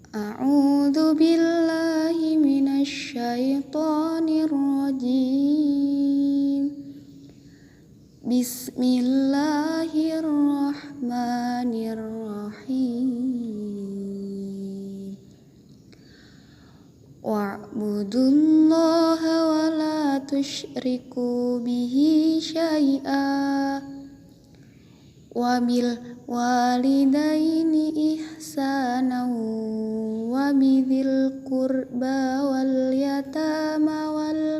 A'udzu billahi minasy syaithanir rajim. Bismillahirrahmanirrahim. Wa'budullaha wa la tusyriku bihi syai'a wa bil walidaini ihsanan wa bidzil qurba wal yatama wal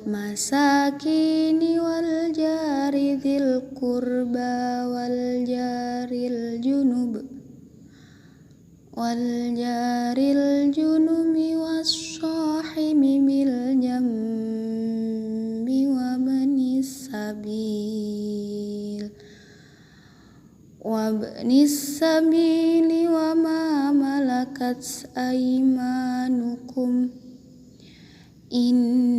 masakini wal jari dzil qurba wal jaril junubi was-sahibi bil jambi wa bnis sabili wa ma malakat aymanukum innallaha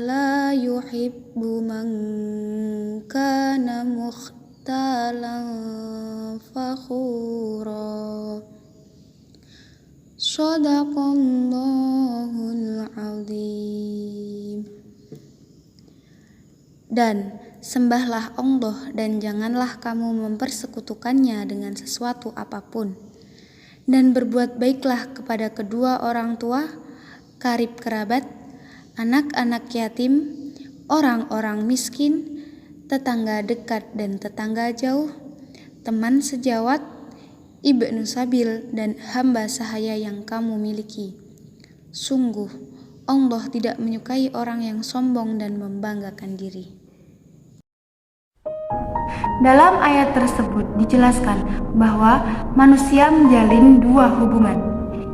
la yuhibbu man kana mukhtalan fakhura. Shadaqallahul azim. Dan sembahlah Allah dan janganlah kamu mempersekutukannya dengan sesuatu apapun. Dan berbuat baiklah kepada kedua orang tua, karib kerabat, anak-anak yatim, orang-orang miskin, tetangga dekat dan tetangga jauh, teman sejawat, ibnu sabil dan hamba sahaya yang kamu miliki. Sungguh, Allah tidak menyukai orang yang sombong dan membanggakan diri. Dalam ayat tersebut dijelaskan bahwa manusia menjalin dua hubungan.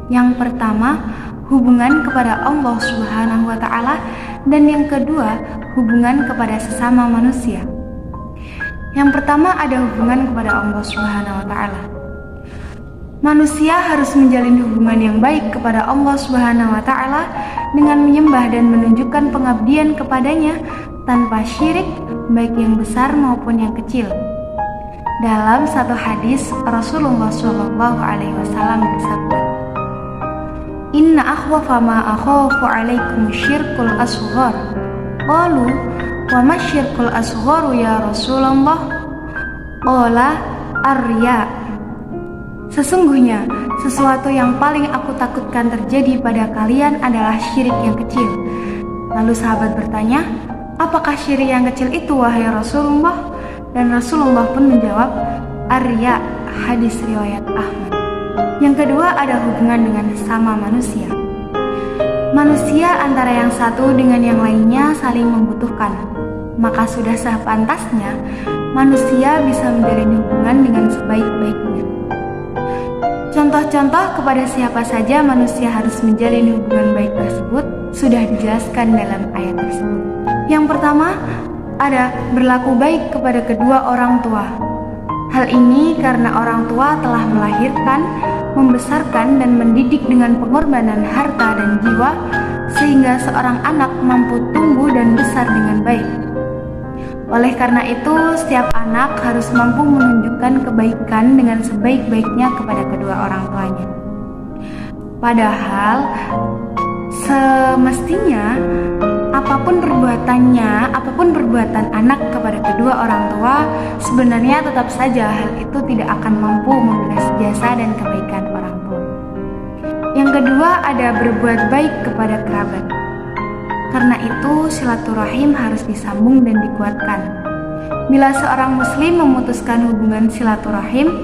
Yang pertama, hubungan kepada Allah Subhanahu wa Ta'ala, dan yang kedua, hubungan kepada sesama manusia. Yang pertama ada hubungan kepada Allah Subhanahu wa Ta'ala. Manusia harus menjalin hubungan yang baik kepada Allah Subhanahu wa Ta'ala dengan menyembah dan menunjukkan pengabdian kepadanya tanpa syirik, baik yang besar maupun yang kecil. Dalam satu hadis, Rasulullah SAW bersabda, "Inna akhwafa ma akhafu alaikum syirkul asghar." Qalu, "Wa ma syirkul asgharu ya Rasulullah?" Qala, "Ar-riya." Sesungguhnya, sesuatu yang paling aku takutkan terjadi pada kalian adalah syirik yang kecil. Lalu sahabat bertanya, "Apakah syirik yang kecil itu, wahai Rasulullah?" Dan Rasulullah pun menjawab, "Ar-riya." Hadis riwayat Ahmad. Yang kedua ada hubungan dengan sesama manusia. Manusia antara yang satu dengan yang lainnya saling membutuhkan. Maka sudah sepantasnya manusia bisa menjalin hubungan dengan sebaik-baiknya. Contoh-contoh kepada siapa saja manusia harus menjalin hubungan baik tersebut sudah dijelaskan dalam ayat tersebut. Yang pertama, ada berlaku baik kepada kedua orang tua. Hal ini karena orang tua telah melahirkan, membesarkan dan mendidik dengan pengorbanan harta dan jiwa sehingga seorang anak mampu tumbuh dan besar dengan baik. Oleh karena itu, setiap anak harus mampu menunjukkan kebaikan dengan sebaik-baiknya kepada kedua orang tuanya. Padahal semestinya apapun perbuatan anak kepada kedua orang tua, sebenarnya tetap saja hal itu tidak akan mampu membalas jasa dan kebaikan orang tua. Yang kedua ada berbuat baik kepada kerabat. Karena itu silaturahim harus disambung dan dikuatkan. Bila seorang muslim memutuskan hubungan silaturahim,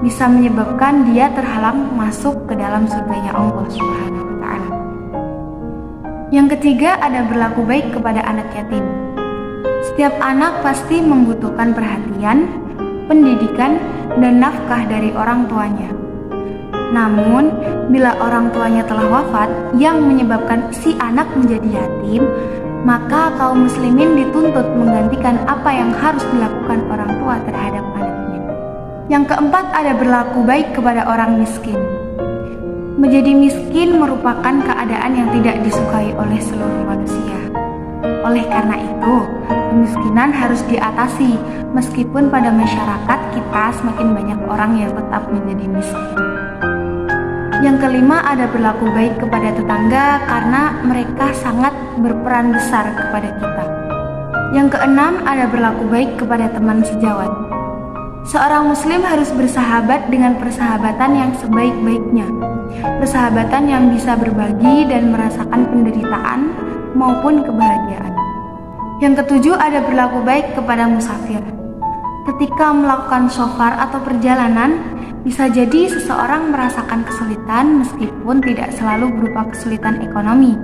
bisa menyebabkan dia terhalang masuk ke dalam surganya Allah Subhanahu wa Ta'ala. Yang ketiga ada berlaku baik kepada anak yatim. Setiap anak pasti membutuhkan perhatian, pendidikan, dan nafkah dari orang tuanya. Namun, bila orang tuanya telah wafat yang menyebabkan si anak menjadi yatim, maka kaum muslimin dituntut menggantikan apa yang harus dilakukan orang tua terhadap anaknya. Yang keempat ada berlaku baik kepada orang miskin. Menjadi miskin merupakan keadaan yang tidak disukai oleh seluruh manusia. Oleh karena itu, kemiskinan harus diatasi meskipun pada masyarakat kita semakin banyak orang yang tetap menjadi miskin. Yang kelima, ada berlaku baik kepada tetangga karena mereka sangat berperan besar kepada kita. Yang keenam, ada berlaku baik kepada teman sejawat. Seorang muslim harus bersahabat dengan persahabatan yang sebaik-baiknya, persahabatan yang bisa berbagi dan merasakan penderitaan maupun kebahagiaan. Yang ketujuh, ada berlaku baik kepada musafir. Ketika melakukan safar atau perjalanan, bisa jadi seseorang merasakan kesulitan meskipun tidak selalu berupa kesulitan ekonomi.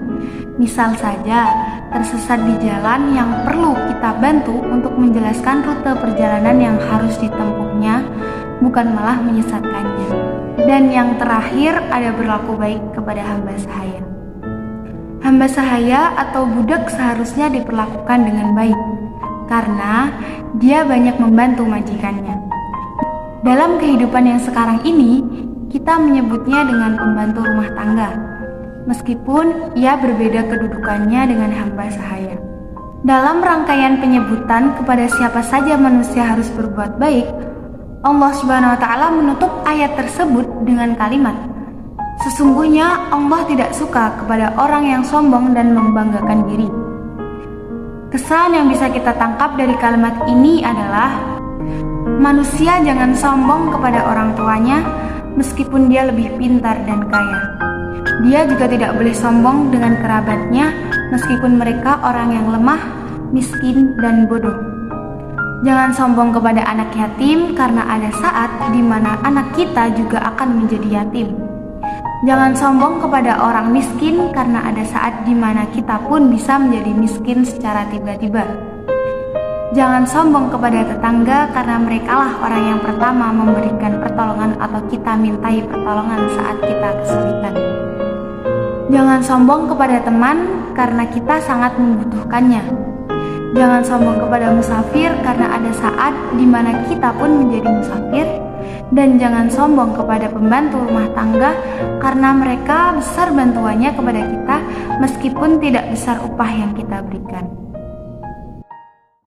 Misal saja, tersesat di jalan yang perlu kita bantu untuk menjelaskan rute perjalanan yang harus ditempuhnya, bukan malah menyesatkannya. Dan yang terakhir, ada berlaku baik kepada hamba sahaya. Hamba sahaya atau budak seharusnya diperlakukan dengan baik, karena dia banyak membantu majikannya. Dalam kehidupan yang sekarang ini, kita menyebutnya dengan pembantu rumah tangga, meskipun ia berbeda kedudukannya dengan hamba sahaya. Dalam rangkaian penyebutan kepada siapa saja manusia harus berbuat baik, Allah Subhanahu wa Ta'ala menutup ayat tersebut dengan kalimat, "Sesungguhnya Allah tidak suka kepada orang yang sombong dan membanggakan diri." Kesan yang bisa kita tangkap dari kalimat ini adalah manusia jangan sombong kepada orang tuanya meskipun dia lebih pintar dan kaya. Dia juga tidak boleh sombong dengan kerabatnya meskipun mereka orang yang lemah, miskin, dan bodoh. Jangan sombong kepada anak yatim karena ada saat di mana anak kita juga akan menjadi yatim. Jangan sombong kepada orang miskin karena ada saat di mana kita pun bisa menjadi miskin secara tiba-tiba. Jangan sombong kepada tetangga karena merekalah orang yang pertama memberikan pertolongan atau kita mintai pertolongan saat kita kesulitan. Jangan sombong kepada teman karena kita sangat membutuhkannya. Jangan sombong kepada musafir karena ada saat di mana kita pun menjadi musafir. Dan jangan sombong kepada pembantu rumah tangga karena mereka besar bantuannya kepada kita meskipun tidak besar upah yang kita berikan.